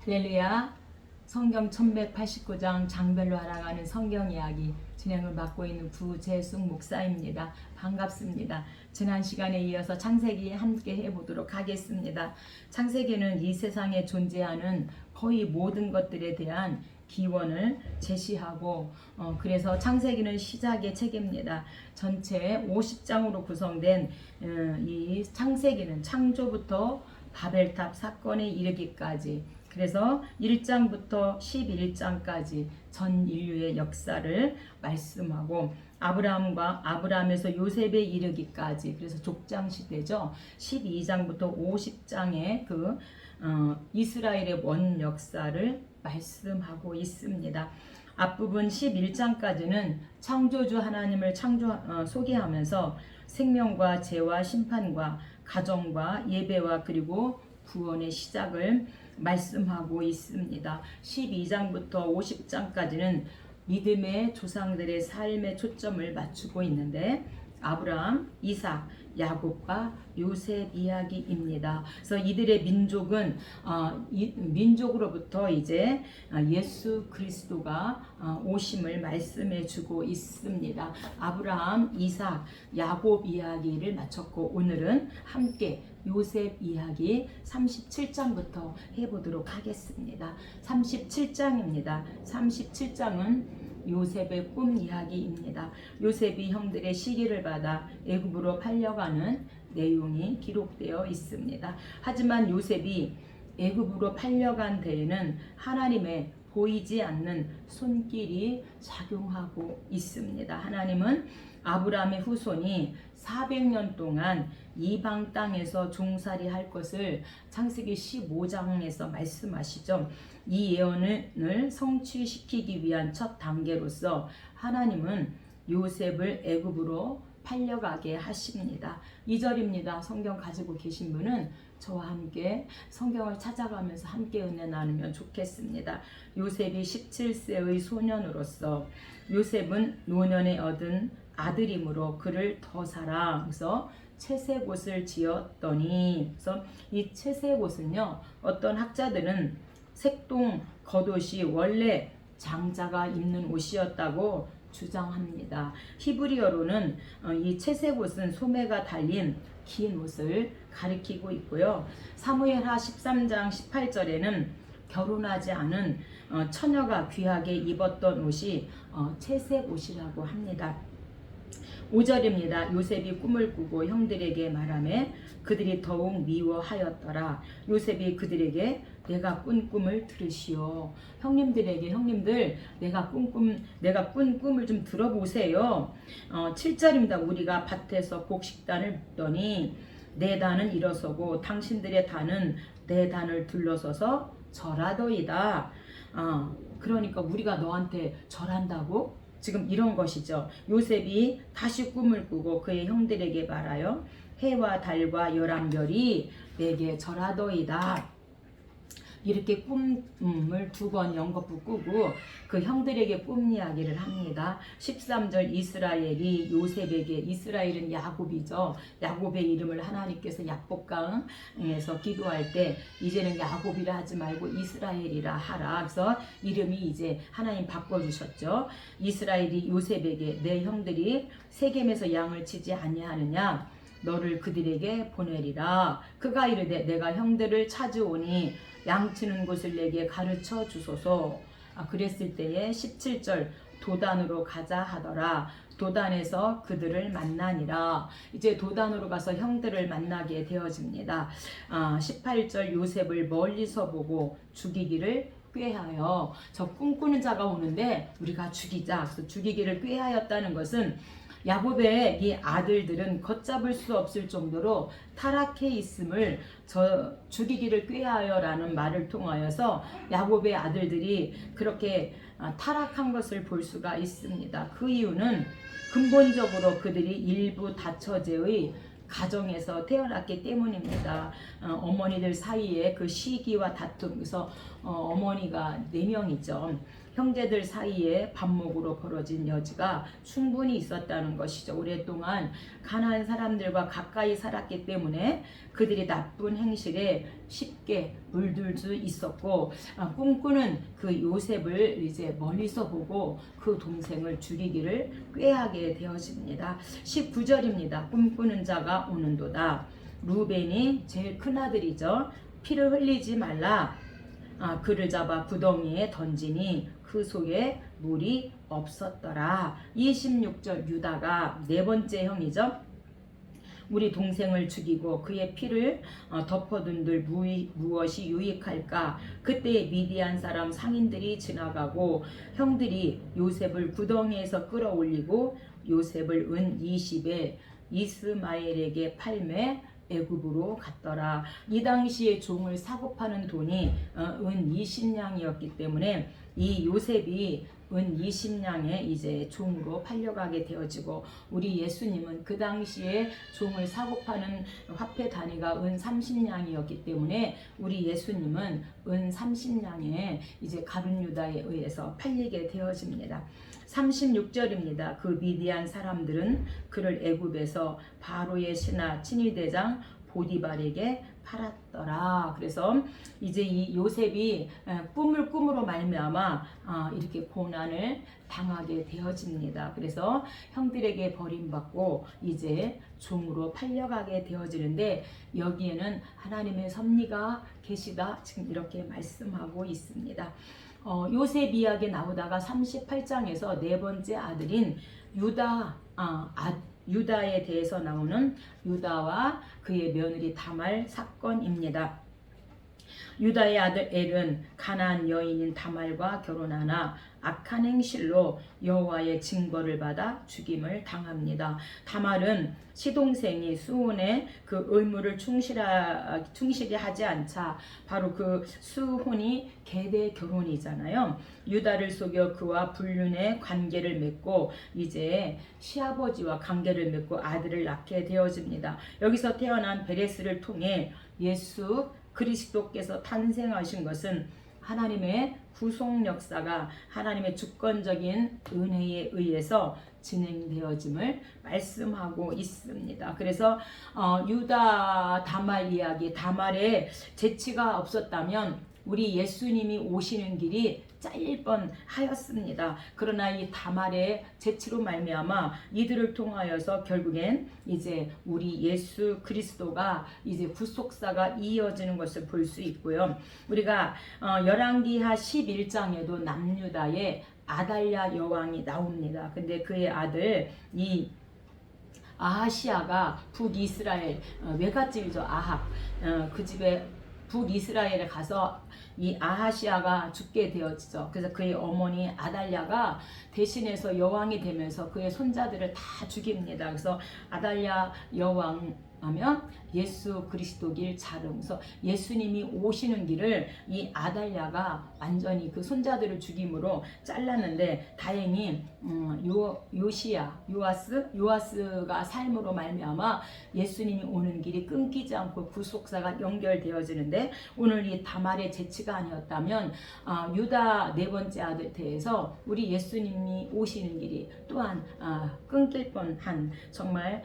할렐루야. 성경 1189장 장별로 알아가는 성경 이야기 진행을 맡고 있는 구재숙 목사입니다. 반갑습니다. 지난 시간에 이어서 창세기 함께 해보도록 하겠습니다. 창세기는 이 세상에 존재하는 거의 모든 것들에 대한 기원을 제시하고 그래서 창세기는 시작의 책입니다. 전체 50장으로 구성된 이 창세기는 창조부터 바벨탑 사건에 이르기까지, 그래서 1장부터 11장까지 전 인류의 역사를 말씀하고, 아브라함에서 요셉에 이르기까지, 그래서 족장 시대죠. 12장부터 50장의 이스라엘의 원 역사를 말씀하고 있습니다. 앞부분 11장까지는 창조주 하나님을 소개하면서 생명과 죄와 심판과 가정과 예배와 그리고 구원의 시작을 말씀하고 있습니다. 12장부터 50장까지는 믿음의 조상들의 삶에 초점을 맞추고 있는데, 아브라함, 이삭, 야곱과 요셉 이야기입니다. 그래서 이들의 민족은 민족으로부터 이제 예수 그리스도가 오심을 말씀해 주고 있습니다. 아브라함, 이삭, 야곱 이야기를 마쳤고, 오늘은 함께 요셉 이야기 37장부터 해보도록 하겠습니다. 37장입니다. 37장은 요셉의 꿈 이야기입니다. 요셉이 형들의 시기를 받아 애굽으로 팔려가는 내용이 기록되어 있습니다. 하지만 요셉이 애굽으로 팔려간 데에는 하나님의 보이지 않는 손길이 작용하고 있습니다. 하나님은 아브라함의 후손이 400년 동안 이방 땅에서 종살이 할 것을 창세기 15장에서 말씀하시죠. 이 예언을 성취시키기 위한 첫 단계로서 하나님은 요셉을 애굽으로 팔려가게 하십니다. 2절입니다. 성경 가지고 계신 분은 저와 함께 성경을 찾아가면서 함께 은혜 나누면 좋겠습니다. 요셉이 17세의 소년으로서, 요셉은 노년에 얻은 아들이므로 그를 더 사랑, 그래서 채색옷을 지었더니, 그래서 이 채색옷은요, 어떤 학자들은 색동 겉옷이 원래 장자가 입는 옷이었다고 주장합니다. 히브리어로는 이 채색옷은 소매가 달린 긴 옷을 가리키고 있고요. 사무엘하 13장 18절에는 결혼하지 않은 처녀가 귀하게 입었던 옷이 채색옷이라고 합니다. 5절입니다. 요셉이 꿈을 꾸고 형들에게 말하매 그들이 더욱 미워하였더라. 요셉이 그들에게 내가 꾼 꿈을 들으시오. 형님들, 내가 꾼 꿈을 좀 들어보세요. 7절입니다. 우리가 밭에서 곡식단을 묶더니 내 단은 일어서고 당신들의 단은 내 단을 둘러서서 절하더이다. 그러니까 우리가 너한테 절한다고? 지금 이런 것이죠. 요셉이 다시 꿈을 꾸고 그의 형들에게 말하여 해와 달과 11별이 내게 절하더이다. 이렇게 꿈을 2번 연거푸 꾸고 그 형들에게 꿈 이야기를 합니다. 13절 이스라엘이 요셉에게, 이스라엘은 야곱이죠. 야곱의 이름을 하나님께서 약복강에서 기도할 때 이제는 야곱이라 하지 말고 이스라엘이라 하라. 그래서 이름이 이제 하나님 바꿔주셨죠. 이스라엘이 요셉에게 내 형들이 세겜에서 양을 치지 아니하느냐, 너를 그들에게 보내리라. 그가 이르되 내가 형들을 찾으오니 양치는 곳을 내게 가르쳐 주소서. 그랬을 때에 17절 도단으로 가자 하더라. 도단에서 그들을 만나니라. 이제 도단으로 가서 형들을 만나게 되어집니다. 18절 요셉을 멀리서 보고 죽이기를 꾀하여, 저 꿈꾸는 자가 오는데 우리가 죽이자. 그래서 죽이기를 꾀하였다는 것은 야곱의 이 아들들은 걷잡을 수 없을 정도로 타락해 있음을 죽이기를 꾀하여라는 말을 통하여서 야곱의 아들들이 그렇게 타락한 것을 볼 수가 있습니다. 그 이유는 근본적으로 그들이 일부 다처제의 가정에서 태어났기 때문입니다. 어머니들 사이에 그 시기와 다툼, 그래서 어머니가 4명이죠. 형제들 사이에 반목으로 벌어진 여지가 충분히 있었다는 것이죠. 오랫동안 가나안 사람들과 가까이 살았기 때문에 그들이 나쁜 행실에 쉽게 물들 수 있었고, 꿈꾸는 그 요셉을 이제 멀리서 보고 그 동생을 죽이기를 꾀하게 되어집니다. 19절입니다. 꿈꾸는 자가 오는도다. 루벤이 제일 큰 아들이죠. 피를 흘리지 말라. 그를 잡아 구덩이에 던지니 그 속에 물이 없었더라. 26절 유다가 네 번째 형이죠. 우리 동생을 죽이고 그의 피를 덮어둔들 무엇이 유익할까? 그때 미디안 사람 상인들이 지나가고 형들이 요셉을 구덩이에서 끌어올리고 요셉을 은 20에 이스마엘에게 팔매 애굽으로 갔더라. 이 당시에 종을 사고 파는 돈이 은 20냥이었기 때문에 이 요셉이 은 20냥에 이제 종으로 팔려가게 되어지고, 우리 예수님은 그 당시에 종을 사고 파는 화폐 단위가 은 30냥이었기 때문에 우리 예수님은 은 30냥에 이제 가룟 유다에 의해서 팔리게 되어집니다. 36절입니다. 그 미디안 사람들은 그를 애굽에서 바로의 신하 친위대장 보디발에게 팔았더라. 그래서 이제 이 요셉이 꿈으로 말미암아 이렇게 고난을 당하게 되어집니다. 그래서 형들에게 버림받고 이제 종으로 팔려가게 되어지는데, 여기에는 하나님의 섭리가 계시다 지금 이렇게 말씀하고 있습니다. 요셉 이야기 나오다가 38장에서 네 번째 아들인 유다에 대해서 나오는 유다와 그의 며느리 다말 사건입니다. 유다의 아들 엘은 가나안 여인인 다말과 결혼하나 악한 행실로 여호와의 징벌을 받아 죽임을 당합니다. 다말은 시동생이 수혼의 그 의무를 충실히 하지 않자, 바로 그 수혼이 계대 결혼이잖아요. 유다를 속여 그와 불륜의 관계를 맺고 이제 시아버지와 관계를 맺고 아들을 낳게 되어집니다. 여기서 태어난 베레스를 통해 예수 그리스도께서 탄생하신 것은 하나님의 구속 역사가 하나님의 주권적인 은혜에 의해서 진행되어짐을 말씀하고 있습니다. 그래서 유다 다말 이야기, 다말의 재치가 없었다면 우리 예수님이 오시는 길이 짧을 뻔하였습니다. 그러나 이 다말의 재치로 말미암아 이들을 통하여서 결국엔 이제 우리 예수 그리스도가 이제 구속사가 이어지는 것을 볼 수 있고요. 우리가 열왕기하 11장에도 남유다의 아달랴 여왕이 나옵니다. 근데 그의 아들 이 아하시아가 북이스라엘 외갓집이죠. 아합 그 집에 북이스라엘에 가서 이 아하시아가 죽게 되어지죠. 그래서 그의 어머니 아달랴가 대신해서 여왕이 되면서 그의 손자들을 다 죽입니다. 그래서 아달랴 여왕 하면 예수 그리스도 길 자름. 그래서 예수님이 오시는 길을 이 아달랴가 완전히 그 손자들을 죽임으로 잘랐는데, 다행히 요아스가 삶으로 말미암아 예수님이 오는 길이 끊기지 않고 구속사가 연결되어지는데, 오늘 이 다말의 재치가 아니었다면 유다 네 번째 아들 대해서 우리 예수님이 오시는 길이 또한 끊길 뻔한 정말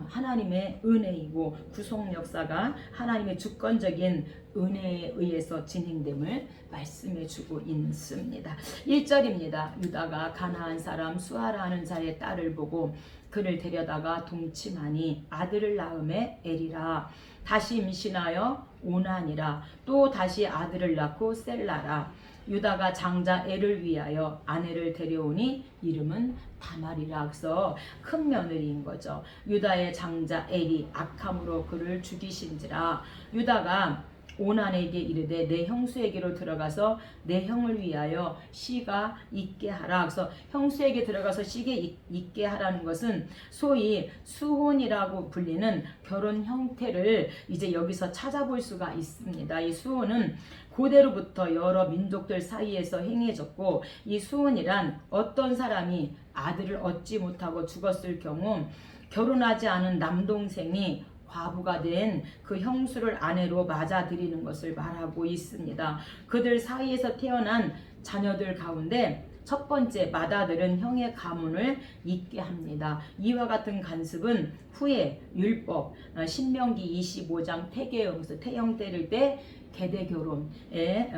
하나님의 은혜이고 구속 역사가 하나님의 주권적인 은혜에 의해서 진행됨을 말씀해주고 있습니다. 1절입니다. 유다가 가나안 사람 수아라는 자의 딸을 보고 그를 데려다가 동침하니 아들을 낳음에 엘이라. 다시 임신하여 오난이라. 또 다시 아들을 낳고 셀라라. 유다가 장자 엘을 위하여 아내를 데려오니 이름은 다말이라. 그래서 큰 며느리인 거죠. 유다의 장자 엘이 악함으로 그를 죽이신지라. 유다가 오난에게 이르되 내 형수에게로 들어가서 내 형을 위하여 씨가 있게 하라. 그래서 형수에게 들어가서 씨가 있게 하라는 것은 소위 수혼이라고 불리는 결혼 형태를 이제 여기서 찾아볼 수가 있습니다. 이 수혼은 고대로부터 여러 민족들 사이에서 행해졌고, 이 수혼이란 어떤 사람이 아들을 얻지 못하고 죽었을 경우 결혼하지 않은 남동생이 과부가 된 그 형수를 아내로 맞아들이는 것을 말하고 있습니다. 그들 사이에서 태어난 자녀들 가운데 첫 번째 맏아들은 형의 가문을 잇게 합니다. 이와 같은 간습은 후에 율법 신명기 25장 태형 때릴 때 계대 결혼에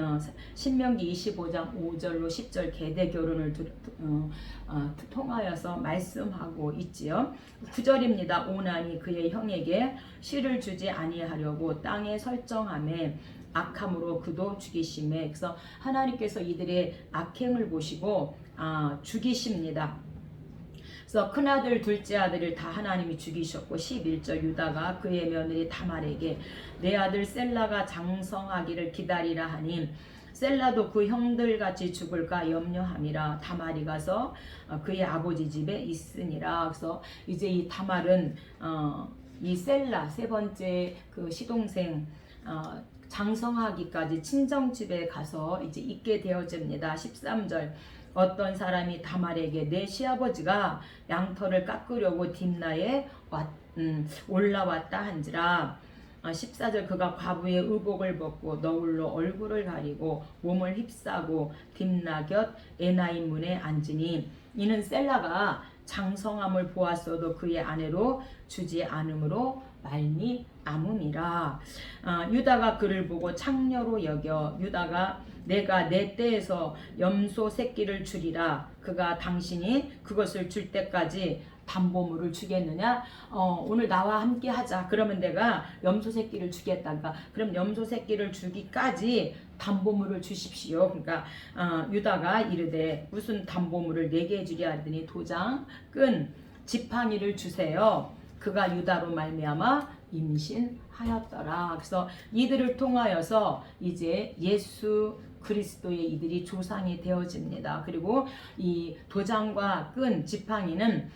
신명기 25장 5절로 10절 계대 결혼을 통하여서 말씀하고 있지요. 9절입니다. 오나니 그의 형에게 씨를 주지 아니하려고 땅에 설정함에 악함으로 그도 죽이심에. 그래서 하나님께서 이들의 악행을 보시고 죽이십니다. 그래서 큰아들 둘째 아들을 다 하나님이 죽이셨고 11절 유다가 그의 며느리 다말에게 내 아들 셀라가 장성하기를 기다리라 하니 셀라도 그 형들같이 죽을까 염려함이라. 다말이 가서 그의 아버지 집에 있으니라. 그래서 이제 이 다말은 이 셀라 세 번째 그 시동생 장성하기까지 친정집에 가서 이제 있게 되어집니다. 13절 어떤 사람이 다말에게 내 시아버지가 양털을 깎으려고 딥나에 올라왔다 한지라. 14절 그가 과부의 의복을 벗고 너울로 얼굴을 가리고 몸을 휩싸고 딥나 곁 에나임 문에 앉으니 이는 셀라가 장성함을 보았어도 그의 아내로 주지 않음으로 말미암음이라. 유다가 그를 보고 창녀로 여겨 유다가 내가 내 떼에서 염소 새끼를 주리라. 그가 당신이 그것을 줄 때까지 담보물을 주겠느냐? 오늘 나와 함께 하자. 그러면 내가 염소 새끼를 주겠다. 그럼 염소 새끼를 주기까지 담보물을 주십시오. 그러니까 유다가 이르되 무슨 담보물을 내게 주랴 하더니 도장, 끈, 지팡이를 주세요. 그가 유다로 말미암아 임신하였더라. 그래서 이들을 통하여서 이제 예수 그리스도의 이들이 조상이 되어집니다. 그리고 이 도장과 끈, 지팡이는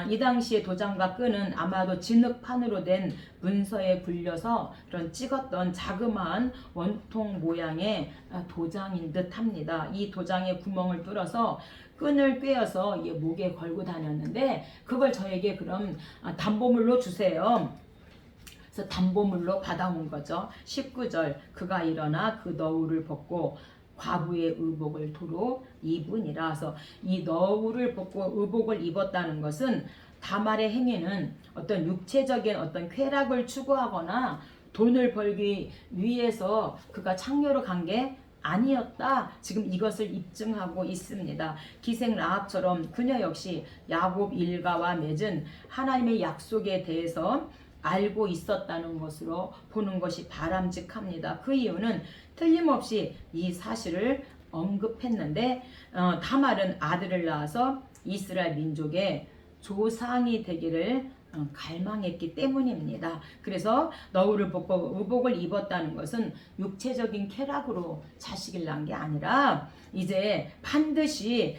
이 당시에 도장과 끈은 아마도 진흙판으로 된 문서에 굴려서 그런 찍었던 자그마한 원통 모양의 도장인 듯 합니다. 이 도장에 구멍을 뚫어서 끈을 꿰어서 목에 걸고 다녔는데 그걸 저에게 그럼 담보물로 주세요. 그래서 담보물로 받아온 거죠. 19절 그가 일어나 그 너울을 벗고 과부의 의복을 도로 입으니라서 이 너울을 벗고 의복을 입었다는 것은 다말의 행위는 어떤 육체적인 어떤 쾌락을 추구하거나 돈을 벌기 위해서 그가 창녀로 간 게 아니었다. 지금 이것을 입증하고 있습니다. 기생 라합처럼 그녀 역시 야곱 일가와 맺은 하나님의 약속에 대해서 알고 있었다는 것으로 보는 것이 바람직합니다. 그 이유는 틀림없이 이 사실을 언급했는데 다말은 아들을 낳아서 이스라엘 민족의 조상이 되기를 갈망했기 때문입니다. 그래서 너울을 벗고 의복을 입었다는 것은 육체적인 쾌락으로 자식을 낳은 게 아니라 이제 반드시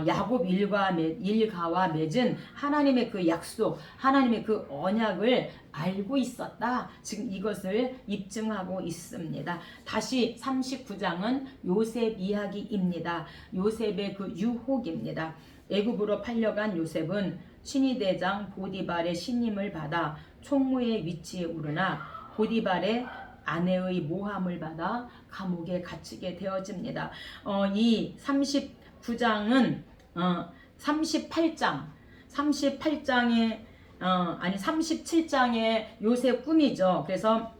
야곱 일가와 맺은 하나님의 그 약속, 하나님의 그 언약을 알고 있었다. 지금 이것을 입증하고 있습니다. 다시 39장은 요셉 이야기입니다. 요셉의 그 유혹입니다. 애굽으로 팔려간 요셉은 신위대장 보디발의 신임을 받아 총무의 위치에 오르나 보디발의 아내의 모함을 받아 감옥에 갇히게 되어집니다. 이 39장은 37장의 요셉 꿈이죠. 그래서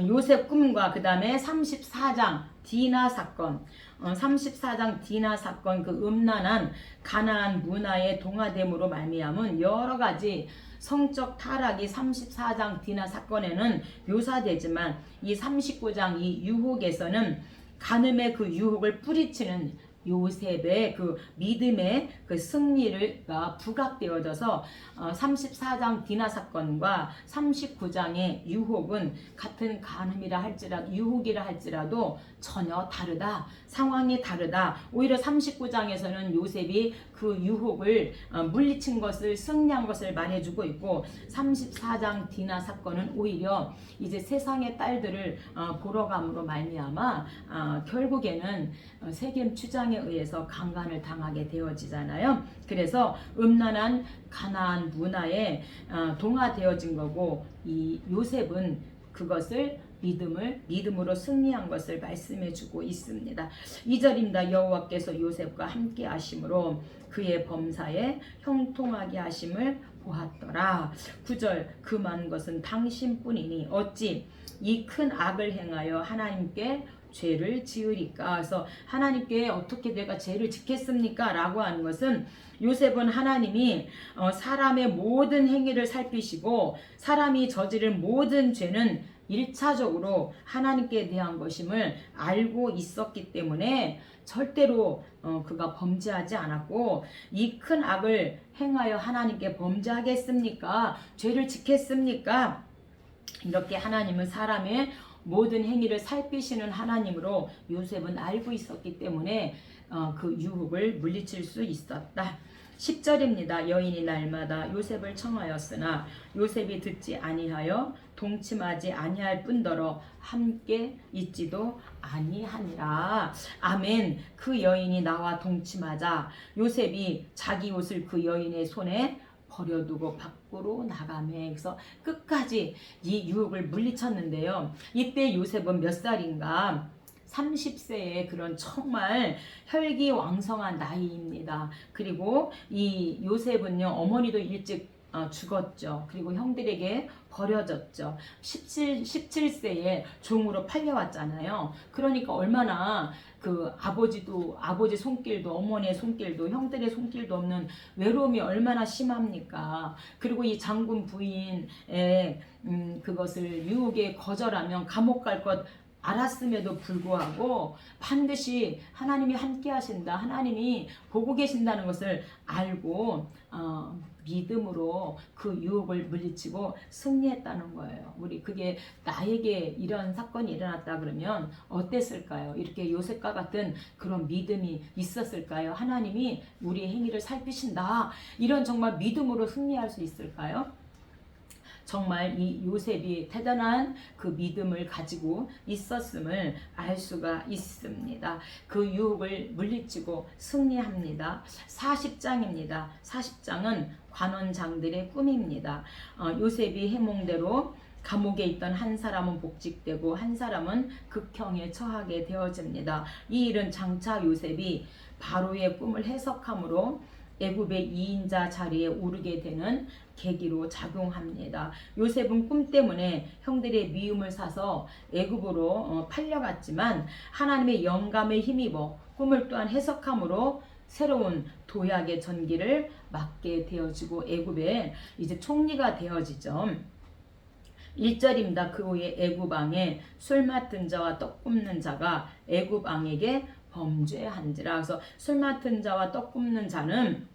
요셉 꿈과 그 다음에 34장 디나 사건, 34장 디나 사건 그 음란한 가나안 문화의 동화됨으로 말미암은 여러 가지 성적 타락이 34장 디나 사건에는 묘사되지만 이 39장 이 유혹에서는 간음의 그 유혹을 뿌리치는 요셉의 그 믿음의 그 승리가 부각되어져서 34장 디나 사건과 39장의 유혹은 같은 간음이라 할지라도 유혹이라 할지라도 전혀 다르다. 상황이 다르다. 오히려 39장에서는 요셉이 그 유혹을 물리친 것을 승리한 것을 말해주고 있고 34장 디나 사건은 오히려 이제 세상의 딸들을 보러 감으로 말미암아 결국에는 세겜 추장 사랑에 의해서 강간을 당하게 되어지잖아요. 그래서 음란한 가나안 문화에 동화되어진 거고, 이 요셉은 그것을 믿음으로 승리한 것을 말씀해 주고 있습니다. 2절입니다. 여호와께서 요셉과 함께 하심으로 그의 범사에 형통하게 하심을 보았더라. 9절 그 많은 것은 당신뿐이니 어찌 이 큰 악을 행하여 하나님께 죄를 지으리까. 그래서 하나님께 어떻게 내가 죄를 짓겠습니까? 라고 하는 것은 요셉은 하나님이 사람의 모든 행위를 살피시고 사람이 저지른 모든 죄는 1차적으로 하나님께 대한 것임을 알고 있었기 때문에 절대로 그가 범죄하지 않았고, 이 큰 악을 행하여 하나님께 범죄하겠습니까? 죄를 짓겠습니까? 이렇게 하나님은 사람의 모든 행위를 살피시는 하나님으로 요셉은 알고 있었기 때문에 그 유혹을 물리칠 수 있었다. 10절입니다. 여인이 날마다 요셉을 청하였으나 요셉이 듣지 아니하여 동침하지 아니할 뿐더러 함께 있지도 아니하니라. 아멘. 그 여인이 나와 동침하자 요셉이 자기 옷을 그 여인의 손에 버려두고 밖으로 나가매. 그래서 끝까지 이 유혹을 물리쳤는데요. 이때 요셉은 몇 살인가? 30세의 그런 정말 혈기왕성한 나이입니다. 그리고 이 요셉은요, 어머니도 일찍 죽었죠. 그리고 형들에게 버려졌죠. 17세에 종으로 팔려왔잖아요. 그러니까 얼마나 그 아버지 손길도 어머니의 손길도 형들의 손길도 없는 외로움이 얼마나 심합니까? 그리고 이 장군 부인의 그것을 유혹에 거절하면 감옥 갈 것 알았음에도 불구하고 반드시 하나님이 함께 하신다, 하나님이 보고 계신다는 것을 알고 믿음으로 그 유혹을 물리치고 승리했다는 거예요. 우리 그게 나에게 이런 사건이 일어났다 그러면 어땠을까요? 이렇게 요셉과 같은 그런 믿음이 있었을까요? 하나님이 우리의 행위를 살피신다, 이런 정말 믿음으로 승리할 수 있을까요? 정말 이 요셉이 대단한 그 믿음을 가지고 있었음을 알 수가 있습니다. 그 유혹을 물리치고 승리합니다. 40장입니다. 40장은 관원장들의 꿈입니다. 요셉이 해몽대로 감옥에 있던 한 사람은 복직되고 한 사람은 극형에 처하게 되어집니다. 이 일은 장차 요셉이 바로의 꿈을 해석함으로 애굽의 2인자 자리에 오르게 되는 계기로 작용합니다. 요셉은 꿈 때문에 형들의 미움을 사서 애굽으로 팔려갔지만 하나님의 영감에 힘입어 꿈을 또한 해석함으로 새로운 도약의 전기를 맡게 되어지고 애굽의 이제 총리가 되어지죠. 1절입니다. 그 후에 애굽 왕에 술 맡은 자와 떡 굽는 자가 애굽 왕에게 범죄한지라. 그래서 술 맡은 자와 떡 굽는 자는,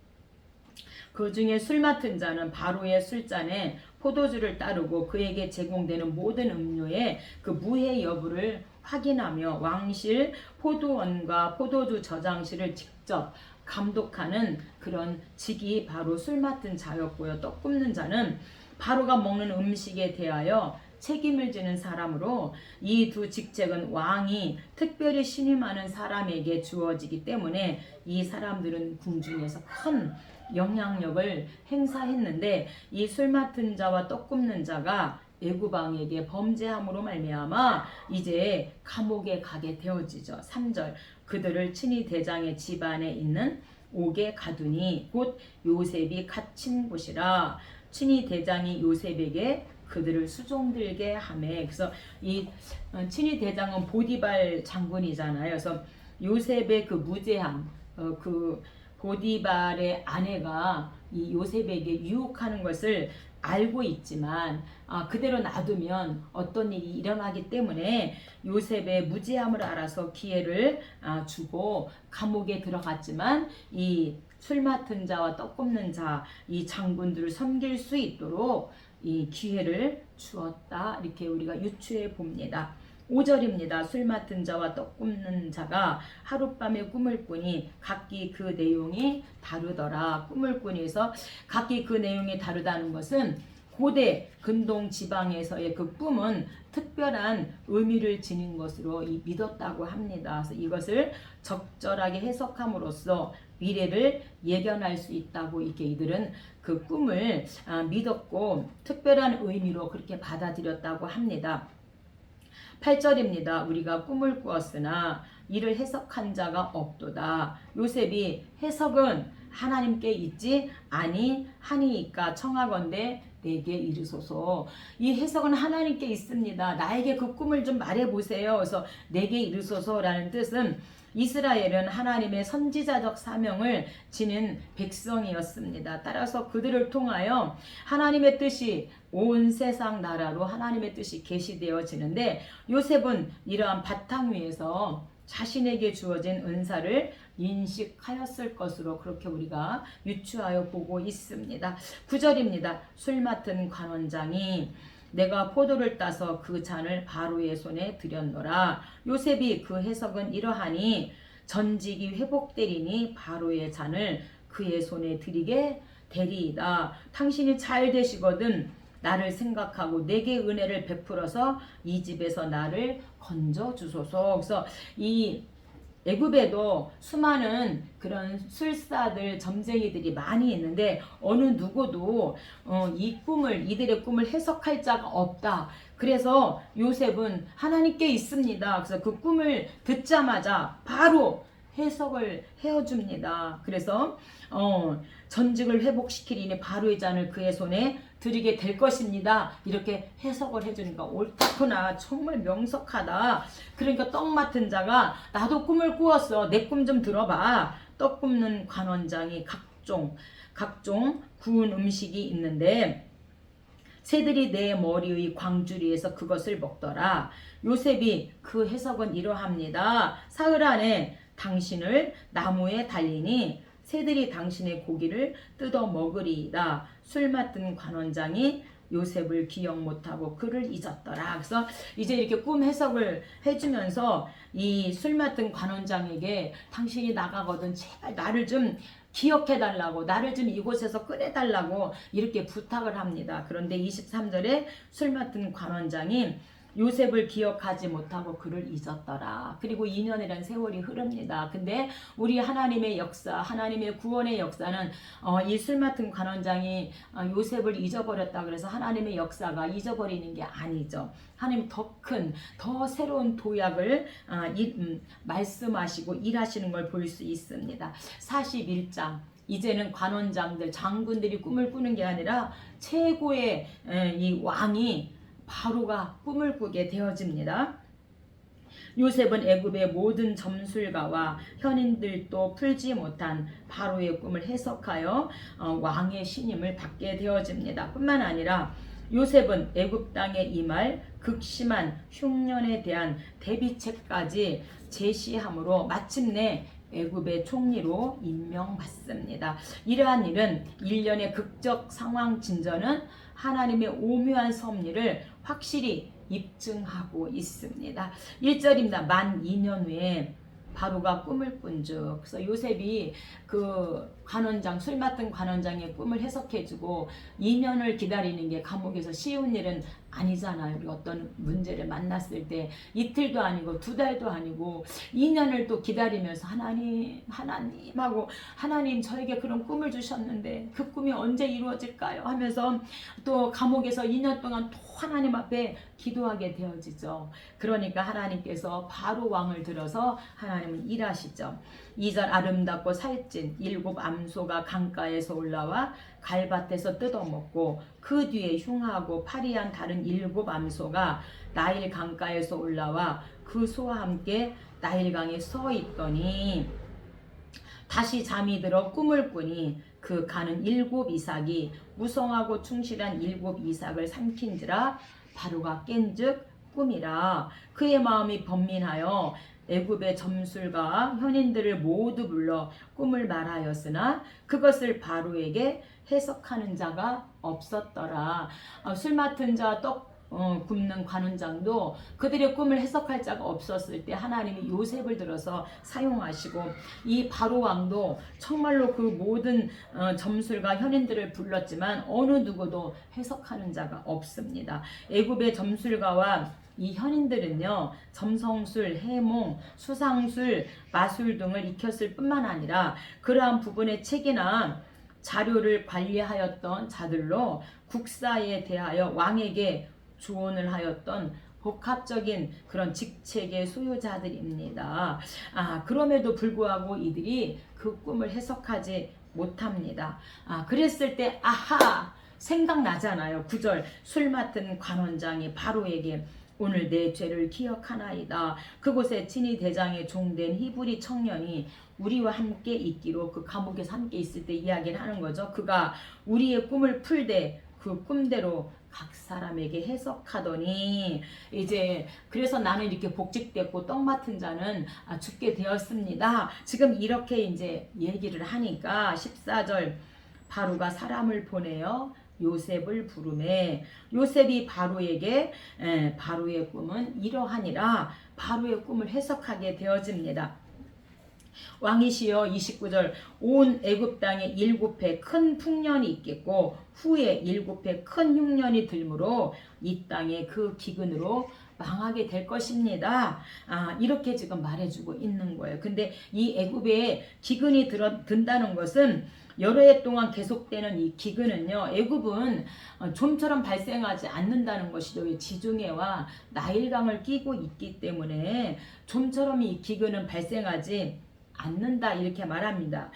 그 중에 술 맡은 자는 바로의 술잔에 포도주를 따르고 그에게 제공되는 모든 음료의 그 무해 여부를 확인하며 왕실 포도원과 포도주 저장실을 직접 감독하는 그런 직이 바로 술 맡은 자였고요. 떡 굽는 자는 바로가 먹는 음식에 대하여 책임을 지는 사람으로, 이 두 직책은 왕이 특별히 신임하는 사람에게 주어지기 때문에 이 사람들은 궁중에서 큰 영향력을 행사했는데, 이 술 맡은 자와 떡 굽는 자가 애굽 왕에게 범죄함으로 말미암아 이제 감옥에 가게 되어지죠. 3절 그들을 친위 대장의 집안에 있는 옥에 가두니 곧 요셉이 갇힌 곳이라. 친위 대장이 요셉에게 그들을 수종들게 하매. 그래서 이 친위 대장은 보디발 장군이잖아요. 그래서 요셉의 그 무죄함, 그 보디발의 아내가 이 요셉에게 유혹하는 것을 알고 있지만 그대로 놔두면 어떤 일이 일어나기 때문에 요셉의 무죄함을 알아서 기회를 주고 감옥에 들어갔지만 이 술 맡은 자와 떡 굽는 자, 이 장군들을 섬길 수 있도록 이 기회를 주었다, 이렇게 우리가 유추해 봅니다. 5절입니다. 술 맡은 자와 떡 굽는 자가 하룻밤에 꿈을 꾸니 각기 그 내용이 다르더라. 꿈을 꾸니서 각기 그 내용이 다르다는 것은 고대 근동 지방에서의 그 꿈은 특별한 의미를 지닌 것으로 믿었다고 합니다. 그래서 이것을 적절하게 해석함으로써 미래를 예견할 수 있다고 이렇게 이들은 그 꿈을 믿었고 특별한 의미로 그렇게 받아들였다고 합니다. 8절입니다. 우리가 꿈을 꾸었으나 이를 해석한 자가 없도다. 요셉이 해석은 하나님께 있지 아니하니까 청하건대 내게 이르소서. 이 해석은 하나님께 있습니다. 나에게 그 꿈을 좀 말해보세요. 그래서 내게 이르소서라는 뜻은 이스라엘은 하나님의 선지자적 사명을 지닌 백성이었습니다. 따라서 그들을 통하여 하나님의 뜻이 온 세상 나라로 하나님의 뜻이 계시되어지는데 요셉은 이러한 바탕 위에서 자신에게 주어진 은사를 인식하였을 것으로 그렇게 우리가 유추하여 보고 있습니다. 9절입니다. 술 맡은 관원장이 내가 포도를 따서 그 잔을 바로의 손에 드렸노라. 요셉이 그 해석은 이러하니 전직이 회복되리니 바로의 잔을 그의 손에 드리게 되리이다. 당신이 잘 되시거든 나를 생각하고 내게 은혜를 베풀어서 이 집에서 나를 건져 주소서. 그래서 이 애굽에도 수많은 그런 술사들, 점쟁이들이 많이 있는데 어느 누구도 이들의 꿈을 해석할 자가 없다. 그래서 요셉은 하나님께 있습니다. 그래서 그 꿈을 듣자마자 바로 해석을 해줍니다. 그래서 전직을 회복시키리니 바로의 잔을 그의 손에 드리게 될 것입니다. 이렇게 해석을 해주니까 옳다구나. 정말 명석하다. 그러니까 떡 맡은 자가 나도 꿈을 꾸었어. 내 꿈 좀 들어봐. 떡 굽는 관원장이 각종 구운 음식이 있는데 새들이 내 머리의 광주리에서 그것을 먹더라. 요셉이 그 해석은 이러합니다. 사흘 안에 당신을 나무에 달리니 새들이 당신의 고기를 뜯어 먹으리이다. 술 맡은 관원장이 요셉을 기억 못하고 그를 잊었더라. 그래서 이제 이렇게 꿈 해석을 해주면서 이 술 맡은 관원장에게 당신이 나가거든 제발 나를 좀 기억해달라고 나를 좀 이곳에서 끌어달라고 이렇게 부탁을 합니다. 그런데 23절에 술 맡은 관원장이 요셉을 기억하지 못하고 그를 잊었더라. 그리고 2년이라는 세월이 흐릅니다. 근데 우리 하나님의 역사, 하나님의 구원의 역사는 이 술 맡은 관원장이 요셉을 잊어버렸다 그래서 하나님의 역사가 잊어버리는 게 아니죠. 하나님 더 큰, 더 새로운 도약을 말씀하시고 일하시는 걸 볼 수 있습니다. 41장 이제는 관원장들, 장군들이 꿈을 꾸는 게 아니라 최고의 이 왕이 바로가 꿈을 꾸게 되어집니다. 요셉은 애굽의 모든 점술가와 현인들도 풀지 못한 바로의 꿈을 해석하여 왕의 신임을 받게 되어집니다. 뿐만 아니라 요셉은 애굽 땅에 임할 극심한 흉년에 대한 대비책까지 제시함으로 마침내 애굽의 총리로 임명받습니다. 이러한 일은 일련의 극적 상황 진전은 하나님의 오묘한 섭리를 확실히 입증하고 있습니다. 1절입니다. 만 2년 후에 바로가 꿈을 꾼즉. 그래서 요셉이 그 관원장, 술 맡은 관원장의 꿈을 해석해주고 2년을 기다리는 게 감옥에서 쉬운 일은 아니잖아요. 우리 어떤 문제를 만났을 때 이틀도 아니고 2달도 아니고 2년을 또 기다리면서 하나님하고 하나님 저에게 그런 꿈을 주셨는데 그 꿈이 언제 이루어질까요? 하면서 또 감옥에서 2년 동안 또 하나님 앞에 기도하게 되어지죠. 그러니까 하나님께서 바로 왕을 들어서 하나님은 일하시죠. 2절 아름답고 살찐 7 암소가 강가에서 올라와 갈밭에서 뜯어먹고 그 뒤에 흉하고 파리한 다른 7 암소가 나일 강가에서 올라와 그 소와 함께 나일강에 서 있더니 다시 잠이 들어 꿈을 꾸니 그 가는 7 이삭이 무성하고 충실한 7 이삭을 삼킨지라 바로가 깬즉 꿈이라. 그의 마음이 번민하여 애굽의 점술가 현인들을 모두 불러 꿈을 말하였으나 그것을 바로에게 해석하는 자가 없었더라. 술 맡은 자, 떡 굽는 관원장도 그들의 꿈을 해석할 자가 없었을 때 하나님이 요셉을 들어서 사용하시고, 이 바로 왕도 정말로 그 모든 점술가 현인들을 불렀지만 어느 누구도 해석하는 자가 없습니다. 애굽의 점술가와 이 현인들은요, 점성술, 해몽, 수상술, 마술 등을 익혔을 뿐만 아니라 그러한 부분의 책이나 자료를 관리하였던 자들로 국사에 대하여 왕에게 조언을 하였던 복합적인 그런 직책의 소유자들입니다. 그럼에도 불구하고 이들이 그 꿈을 해석하지 못합니다. 그랬을 때 생각나잖아요. 9절, 술 맡은 관원장이 바로에게 오늘 내 죄를 기억하나이다. 그곳에 친위 대장의 종된 히브리 청년이 우리와 함께 있기로, 그 감옥에서 함께 있을 때 이야기를 하는 거죠. 그가 우리의 꿈을 풀되 그 꿈대로 각 사람에게 해석하더니, 이제 그래서 나는 이렇게 복직됐고 떡 맡은 자는 죽게 되었습니다. 지금 이렇게 이제 얘기를 하니까 14절, 바로가 사람을 보내어 요셉을 부르매 요셉이 바로에게 바로의 꿈은 이러하니라 바로의 꿈을 해석하게 되어집니다. 왕이시여 29절, 온 애굽 땅에 7해 큰 풍년이 있겠고 후에 7해 큰 흉년이 들므로 이 땅에 그 기근으로 망하게 될 것입니다. 이렇게 지금 말해주고 있는 거예요. 근데 이 애굽에 기근이 든다는 것은 여러 해 동안 계속되는 이 기근은요, 애굽은 좀처럼 발생하지 않는다는 것이죠. 지중해와 나일강을 끼고 있기 때문에 좀처럼 이 기근은 발생하지 않는다 이렇게 말합니다.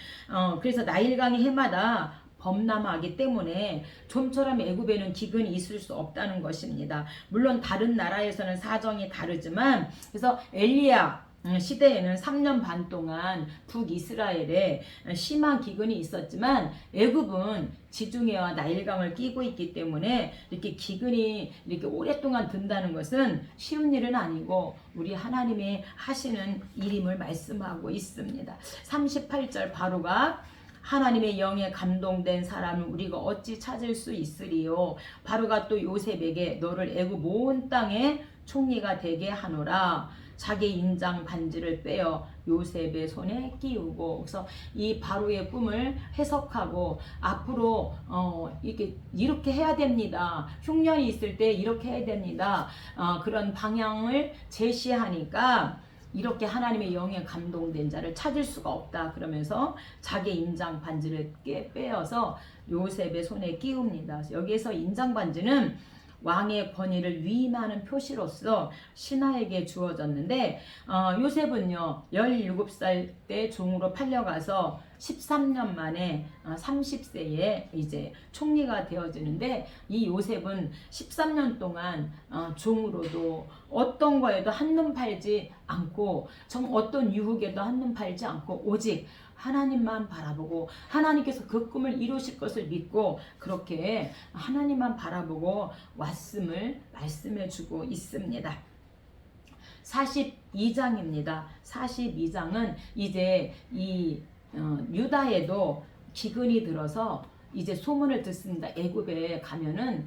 그래서 나일강의 해마다 범람하기 때문에 좀처럼 애굽에는 기근이 있을 수 없다는 것입니다. 물론 다른 나라에서는 사정이 다르지만, 그래서 엘리야 시대에는 3년 반 동안 북이스라엘에 심한 기근이 있었지만 애굽은 지중해와 나일강을 끼고 있기 때문에 이렇게 기근이 이렇게 오랫동안 든다는 것은 쉬운 일은 아니고 우리 하나님의 하시는 일임을 말씀하고 있습니다. 38절, 바로가 하나님의 영에 감동된 사람을 우리가 어찌 찾을 수 있으리요. 바로가 또 요셉에게 너를 애굽 온 땅에 총리가 되게 하노라. 자기 인장 반지를 빼어 요셉의 손에 끼우고, 그래서 이 바로의 꿈을 해석하고 앞으로 이렇게 해야 됩니다. 흉년이 있을 때 이렇게 해야 됩니다. 그런 방향을 제시하니까 이렇게 하나님의 영에 감동된 자를 찾을 수가 없다. 그러면서 자기 인장 반지를 빼어서 요셉의 손에 끼웁니다. 여기에서 인장 반지는 왕의 권위를 위임하는 표시로서 신하에게 주어졌는데, 요셉은요 17살 때 종으로 팔려가서 13년 만에 30세에 이제 총리가 되어지는데, 이 요셉은 13년 동안 종으로도 어떤 거에도 한눈 팔지 않고 어떤 유혹에도 한눈 팔지 않고 오직 하나님만 바라보고 하나님께서 그 꿈을 이루실 것을 믿고 그렇게 하나님만 바라보고 왔음을 말씀해 주고 있습니다. 42장입니다. 42장은 이제 이 유다에도 기근이 들어서 이제 소문을 듣습니다. 애굽에 가면은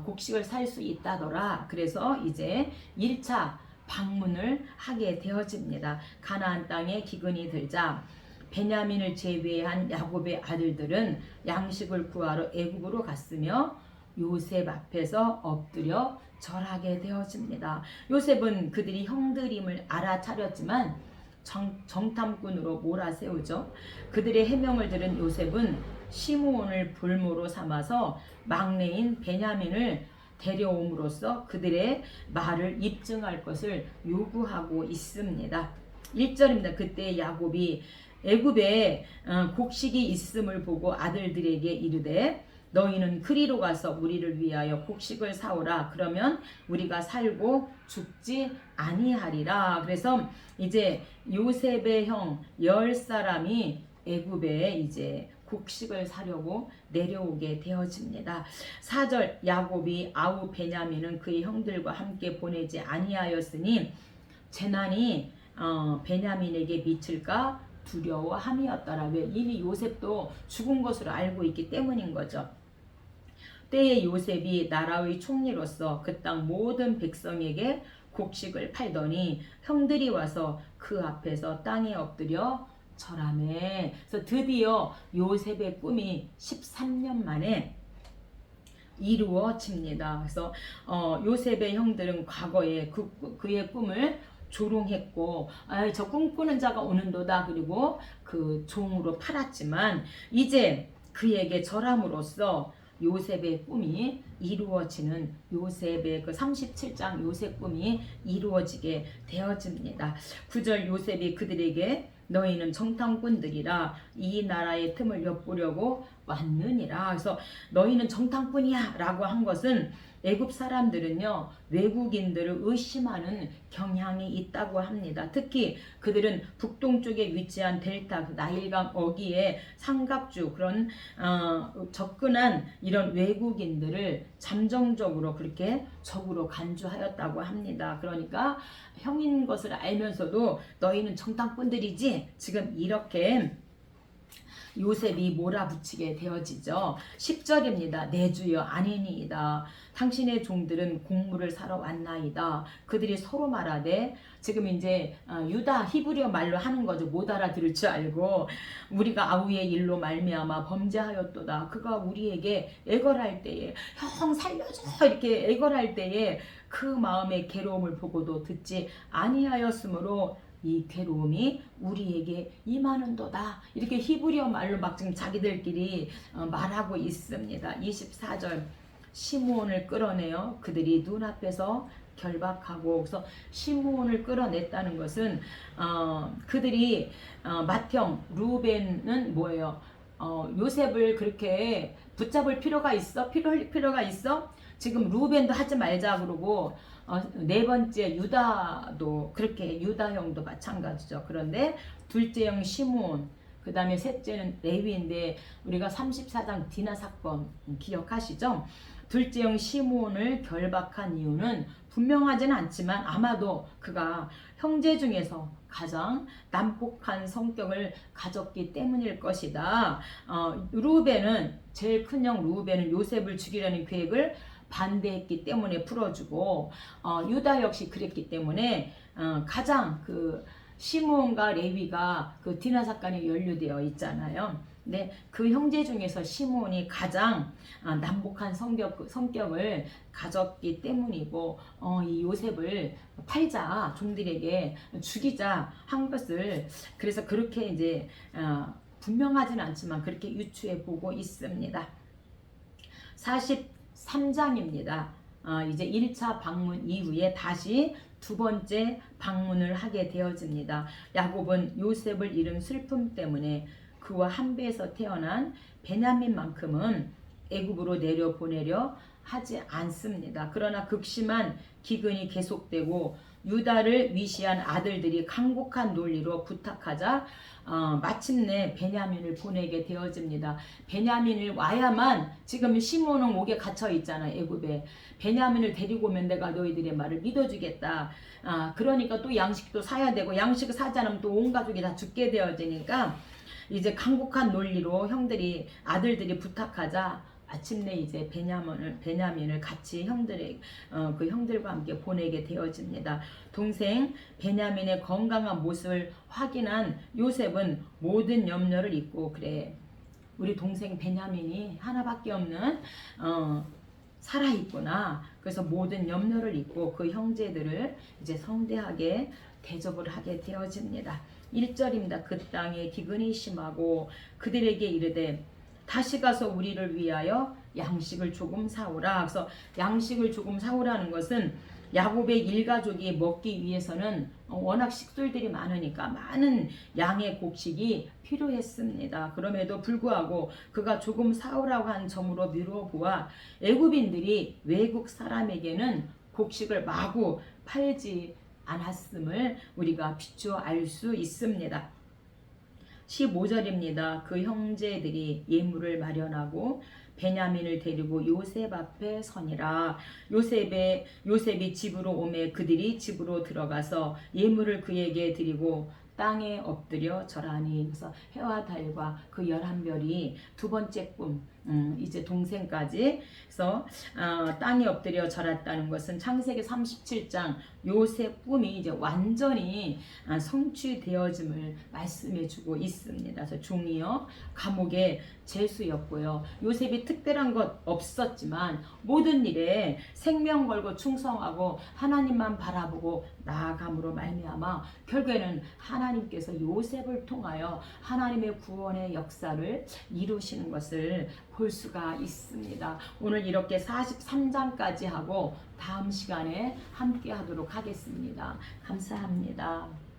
곡식을 살 수 있다더라. 그래서 이제 1차 방문을 하게 되어집니다. 가나안 땅에 기근이 들자 베냐민을 제외한 야곱의 아들들은 양식을 구하러 애굽으로 갔으며 요셉 앞에서 엎드려 절하게 되어집니다. 요셉은 그들이 형들임을 알아차렸지만 정탐꾼으로 몰아세우죠. 그들의 해명을 들은 요셉은 시므온을 볼모로 삼아서 막내인 베냐민을 데려옴으로써 그들의 말을 입증할 것을 요구하고 있습니다. 1절입니다. 그때 야곱이 애굽에 곡식이 있음을 보고 아들들에게 이르되 너희는 그리로 가서 우리를 위하여 곡식을 사오라. 그러면 우리가 살고 죽지 아니하리라. 그래서 이제 요셉의 형 10사람이 애굽에 이제 곡식을 사려고 내려오게 되어집니다. 4절, 야곱이 아우 베냐민은 그의 형들과 함께 보내지 아니하였으니 재난이 베냐민에게 미칠까 두려워함이었더라. 왜? 이미 요셉도 죽은 것으로 알고 있기 때문인 거죠. 때에 요셉이 나라의 총리로서 그 땅 모든 백성에게 곡식을 팔더니 형들이 와서 그 앞에서 땅에 엎드려 절하매. 그래서 드디어 요셉의 꿈이 13년 만에 이루어집니다. 그래서 요셉의 형들은 과거에 그의 꿈을 조롱했고, 저 꿈꾸는 자가 오는도다, 그리고 그 종으로 팔았지만 이제 그에게 절함으로써 요셉의 꿈이 이루어지는, 요셉의 그 37장 요셉 꿈이 이루어지게 되어집니다. 9절, 요셉이 그들에게 너희는 정탐꾼들이라 이 나라의 틈을 엿보려고 왔느니라. 그래서 너희는 정탐꾼이야 라고 한 것은 애굽 사람들은요, 외국인들을 의심하는 경향이 있다고 합니다. 특히 그들은 북동쪽에 위치한 델타, 나일강 어귀의 삼각주, 그런 접근한 이런 외국인들을 잠정적으로 그렇게 적으로 간주하였다고 합니다. 그러니까 형인 것을 알면서도 너희는 정탐꾼들이지, 지금 이렇게 요셉이 몰아붙이게 되어지죠. 10절입니다. 내 주여 아니니이다. 당신의 종들은 곡물을 사러 왔나이다. 그들이 서로 말하되, 지금 이제 유다 히브리어 말로 하는 거죠. 못 알아들을 줄 알고, 우리가 아우의 일로 말미암아 범죄하였도다. 그가 우리에게 애걸할 때에, 형 살려줘 이렇게 애걸할 때에 그 마음의 괴로움을 보고도 듣지 아니하였으므로 이 괴로움이 우리에게 임하는도다. 이렇게 히브리어 말로 막 지금 자기들끼리 말하고 있습니다. 24절, 시므온을 끌어내어 그들이 눈앞에서 결박하고, 그래서 시므온을 끌어냈다는 것은 그들이 맏형 루벤은 뭐예요? 요셉을 그렇게 붙잡을 필요가 있어? 필요가 있어? 지금 루벤도 하지 말자 그러고, 네 번째 유다도 그렇게, 유다 형도 마찬가지죠. 그런데 둘째 형 시므온, 그 다음에 셋째는 레위인데, 우리가 34장 디나 사건 기억하시죠? 둘째 형 시므온을 결박한 이유는 분명하지는 않지만 아마도 그가 형제 중에서 가장 난폭한 성격을 가졌기 때문일 것이다. 루벤은, 제일 큰 형 루벤은 요셉을 죽이려는 계획을 반대했기 때문에 풀어주고, 유다 역시 그랬기 때문에 가장 그 시므온과 레위가 그 디나 사건에 연루되어 있잖아요. 근데 그 형제 중에서 시므온이 가장 난폭한 성격을 가졌기 때문이고, 이 요셉을 팔자, 종들에게 죽이자 한 것을, 그래서 그렇게 이제 분명하지는 않지만 그렇게 유추해 보고 있습니다. 43장입니다. 이제 1차 방문 이후에 다시 두 번째 방문을 하게 되어집니다. 야곱은 요셉을 잃은 슬픔 때문에 그와 한 배에서 태어난 베냐민만큼은 애굽으로 내려보내려 하지 않습니다. 그러나 극심한 기근이 계속되고 유다를 위시한 아들들이 강곡한 논리로 부탁하자 마침내 베냐민을 보내게 되어집니다. 베냐민을 와야만, 지금 시므온은 옥에 갇혀 있잖아요. 애굽에. 베냐민을 데리고 오면 내가 너희들의 말을 믿어주겠다. 그러니까 또 양식도 사야 되고, 양식을 사지 않으면 또 온 가족이 다 죽게 되어지니까 이제 강곡한 논리로 아들들이 부탁하자 마침내 이제 베냐민을 같이 그 형들과 함께 보내게 되어집니다. 동생 베냐민의 건강한 모습을 확인한 요셉은 모든 염려를 잊고, 그래, 우리 동생 베냐민이 하나밖에 없는 살아있구나. 그래서 모든 염려를 잊고 그 형제들을 이제 성대하게 대접을 하게 되어집니다. 1절입니다. 그 땅에 기근이 심하고 그들에게 이르되 다시 가서 우리를 위하여 양식을 조금 사오라. 그래서 양식을 조금 사오라는 것은 야곱의 일가족이 먹기 위해서는 워낙 식솔들이 많으니까 많은 양의 곡식이 필요했습니다. 그럼에도 불구하고 그가 조금 사오라고 한 점으로 미루어 보아 애굽인들이 외국 사람에게는 곡식을 마구 팔지 않았음을 우리가 비추어 알 수 있습니다. 15절입니다. 그 형제들이 예물을 마련하고 베냐민을 데리고 요셉 앞에 서니라. 요셉이 집으로 오매 그들이 집으로 들어가서 예물을 그에게 드리고 땅에 엎드려 절하니. 그래서 해와 달과 그 11별이 두 번째 꿈, 이제 동생까지. 그래서 땅에 엎드려 절했다는 것은 창세기 37장 요셉 꿈이 이제 완전히 성취되어짐을 말씀해주고 있습니다. 그래서 종이요 감옥의 죄수였고요. 요셉이 특별한 것 없었지만 모든 일에 생명 걸고 충성하고 하나님만 바라보고 나아감으로 말미암아 결국에는 하나님께서 요셉을 통하여 하나님의 구원의 역사를 이루시는 것을 볼 수가 있습니다. 오늘 이렇게 43장까지 하고 다음 시간에 함께 하도록 하겠습니다. 감사합니다.